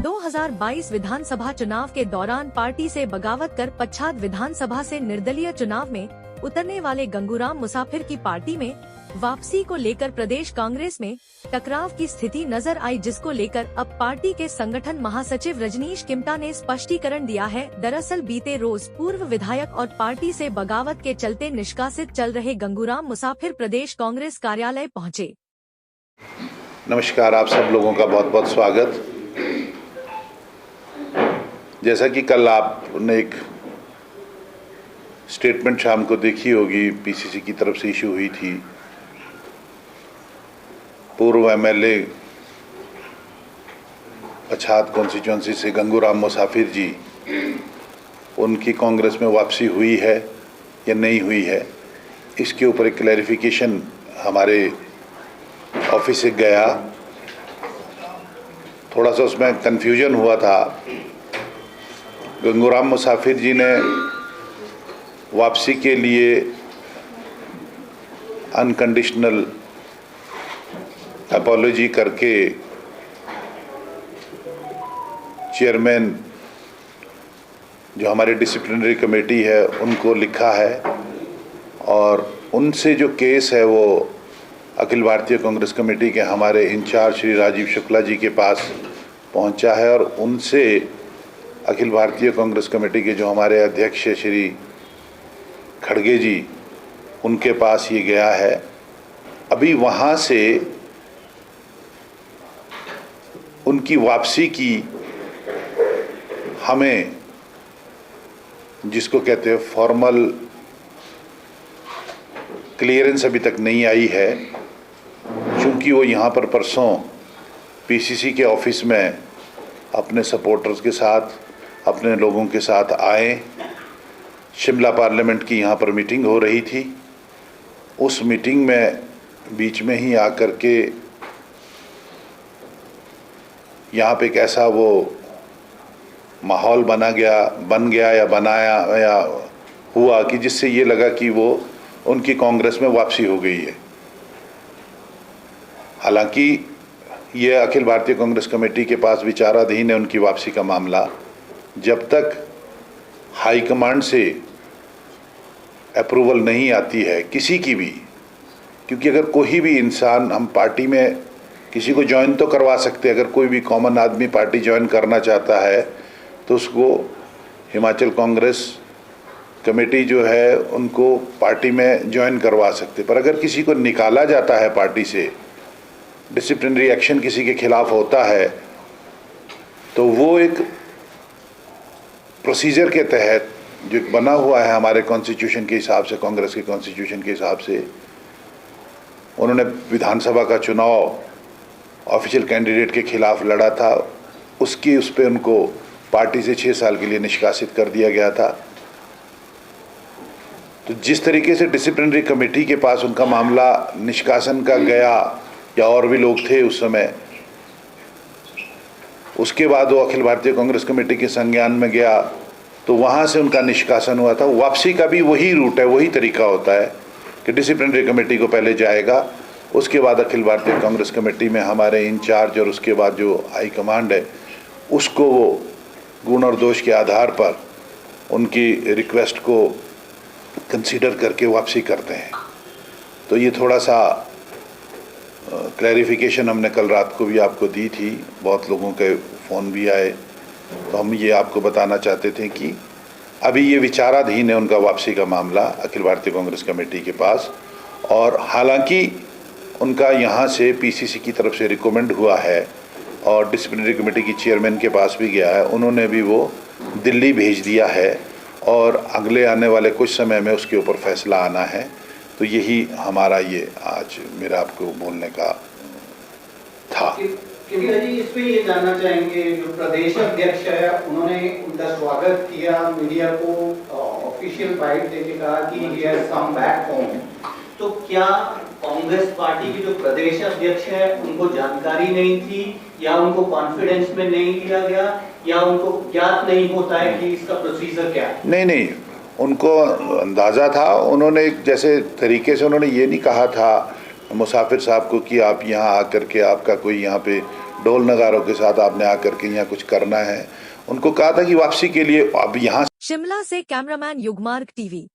2022 विधानसभा चुनाव के दौरान पार्टी से बगावत कर पच्छाद विधानसभा से निर्दलीय चुनाव में उतरने वाले गंगूराम मुसाफिर की पार्टी में वापसी को लेकर प्रदेश कांग्रेस में टकराव की स्थिति नजर आई, जिसको लेकर अब पार्टी के संगठन महासचिव रजनीश किमटा ने स्पष्टीकरण दिया है। दरअसल बीते रोज पूर्व विधायक और पार्टी से बगावत के चलते निष्कासित चल रहे गंगूराम मुसाफिर प्रदेश कांग्रेस कार्यालय पहुंचे। नमस्कार, आप सब लोगों का बहुत बहुत स्वागत। जैसा कि कल आपने एक स्टेटमेंट शाम को देखी होगी, पीसीसी की तरफ से इशू हुई थी। पूर्व एमएलए पच्छाद कॉन्स्टिट्यूंसी से गंगूराम मुसाफिर जी, उनकी कांग्रेस में वापसी हुई है या नहीं हुई है, इसके ऊपर एक क्लैरिफिकेशन हमारे ऑफिस से गया। थोड़ा सा उसमें कन्फ्यूजन हुआ था। गंगूराम मुसाफिर जी ने वापसी के लिए अनकंडीशनल अपॉलॉजी करके चेयरमैन जो हमारी डिसिप्लिनरी कमेटी है उनको लिखा है, और उनसे जो केस है वो अखिल भारतीय कांग्रेस कमेटी के हमारे इंचार्ज श्री राजीव शुक्ला जी के पास पहुंचा है, और उनसे अखिल भारतीय कांग्रेस कमेटी के जो हमारे अध्यक्ष श्री खड़गे जी, उनके पास ये गया है। अभी वहाँ से उनकी वापसी की हमें, जिसको कहते हैं फॉर्मल क्लियरेंस, अभी तक नहीं आई है। चूँकि वो यहाँ पर परसों पीसीसी के ऑफिस में अपने सपोर्टर्स के साथ, अपने लोगों के साथ आए। शिमला पार्लियामेंट की यहाँ पर मीटिंग हो रही थी। उस मीटिंग में बीच में ही आकर के यहाँ पे एक ऐसा वो माहौल बन गया या बनाया या हुआ कि जिससे ये लगा कि वो उनकी कांग्रेस में वापसी हो गई है। हालांकि ये अखिल भारतीय कांग्रेस कमेटी के पास विचाराधीन है उनकी वापसी का मामला, जब तक हाईकमांड से अप्रूवल नहीं आती है किसी की भी। क्योंकि अगर कोई भी इंसान, हम पार्टी में किसी को ज्वाइन तो करवा सकते हैं, अगर कोई भी कॉमन आदमी पार्टी ज्वाइन करना चाहता है तो उसको हिमाचल कांग्रेस कमेटी जो है उनको पार्टी में ज्वाइन करवा सकते। पर अगर किसी को निकाला जाता है पार्टी से, डिसिप्लिनरी एक्शन किसी के खिलाफ होता है, तो वो एक प्रोसीजर के तहत जो बना हुआ है हमारे कॉन्स्टिट्यूशन के हिसाब से, कांग्रेस के कॉन्स्टिट्यूशन के हिसाब से, उन्होंने विधानसभा का चुनाव ऑफिशियल कैंडिडेट के खिलाफ लड़ा था। उस पे उनको पार्टी से 6 साल के लिए निष्कासित कर दिया गया था। तो जिस तरीके से डिसिप्लिनरी कमेटी के पास उनका मामला निष्कासन का गया, या और भी लोग थे उस समय, उसके बाद वो अखिल भारतीय कांग्रेस कमेटी के संज्ञान में गया, तो वहाँ से उनका निष्कासन हुआ था। वापसी का भी वही रूट है, वही तरीका होता है कि डिसिप्लिनरी कमेटी को पहले जाएगा, उसके बाद अखिल भारतीय कांग्रेस कमेटी में हमारे इंचार्ज, और उसके बाद जो हाई कमांड है उसको वो गुण और दोष के आधार पर उनकी रिक्वेस्ट को कंसीडर करके वापसी करते हैं। तो ये थोड़ा सा क्लैरिफिकेशन हमने कल रात को भी आपको दी थी, बहुत लोगों के फ़ोन भी आए, तो हम ये आपको बताना चाहते थे कि अभी ये विचाराधीन है उनका वापसी का मामला अखिल भारतीय कांग्रेस कमेटी के पास। और हालांकि उनका यहाँ से पीसीसी की तरफ से रिकमेंड हुआ है, और डिसिप्लिनरी कमेटी की चेयरमैन के पास भी गया है, उन्होंने भी वो दिल्ली भेज दिया है, और अगले आने वाले कुछ समय में उसके ऊपर फैसला आना है। तो यही हमारा ये आज मेरा आपको बोलने का था। किमटा जी, इस पे ये जानना चाहेंगे, जो प्रदेश अध्यक्ष है उन्होंने उनका स्वागत किया, मीडिया को ऑफिशियल बाइट देके कहा कि he has come back home. तो क्या कांग्रेस पार्टी के जो प्रदेश अध्यक्ष है उनको जानकारी नहीं थी, या उनको कॉन्फिडेंस में नहीं लिया गया, या उनको ज्ञात नहीं होता है कि इसका प्रोसीजर क्या है? नहीं, उनको अंदाज़ा था। उन्होंने एक जैसे तरीके से उन्होंने ये नहीं कहा था मुसाफिर साहब को कि आप यहाँ आकर के आपका कोई यहाँ पे ढोल नगारों के साथ आपने आकर के यहाँ कुछ करना है। उनको कहा था कि वापसी के लिए अब यहाँ शिमला से कैमरामैन युगमार्ग टीवी।